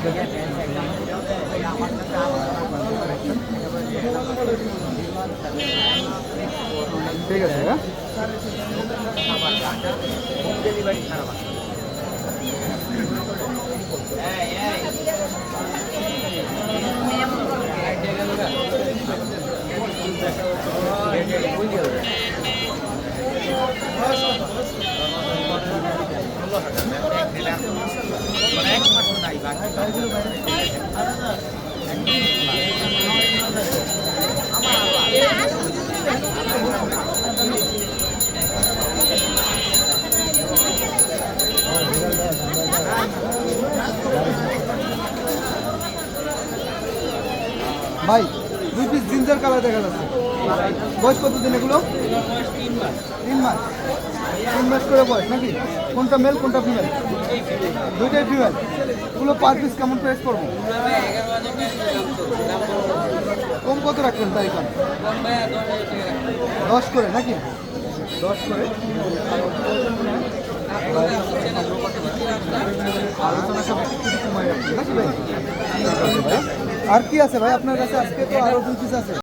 দেখেন। ঠিক আছে, হ্যাঁ ডেলিভারি খারাপ আছে। ভাই 2 পিস জিঞ্জার কালার দেখা যাচ্ছে। বয়স কত দিন এগুলো? 3 মাস। 3 মাস করে বয়স নাকি? কোনটা মেল কোনটা ফিমেল? দুইটাই ফিমেল। এগুলো পার পিস কেমন প্রাইস পড়বে? কম কত রাখবেন তাই কম? 10 করে নাকি? 10 করে আলোচনা সব কিছু কমাই রাখছি নাকি ভাই? আর কি আছে ভাই আপনার কাছে? আজকে তো আরো 2 পিস আছে।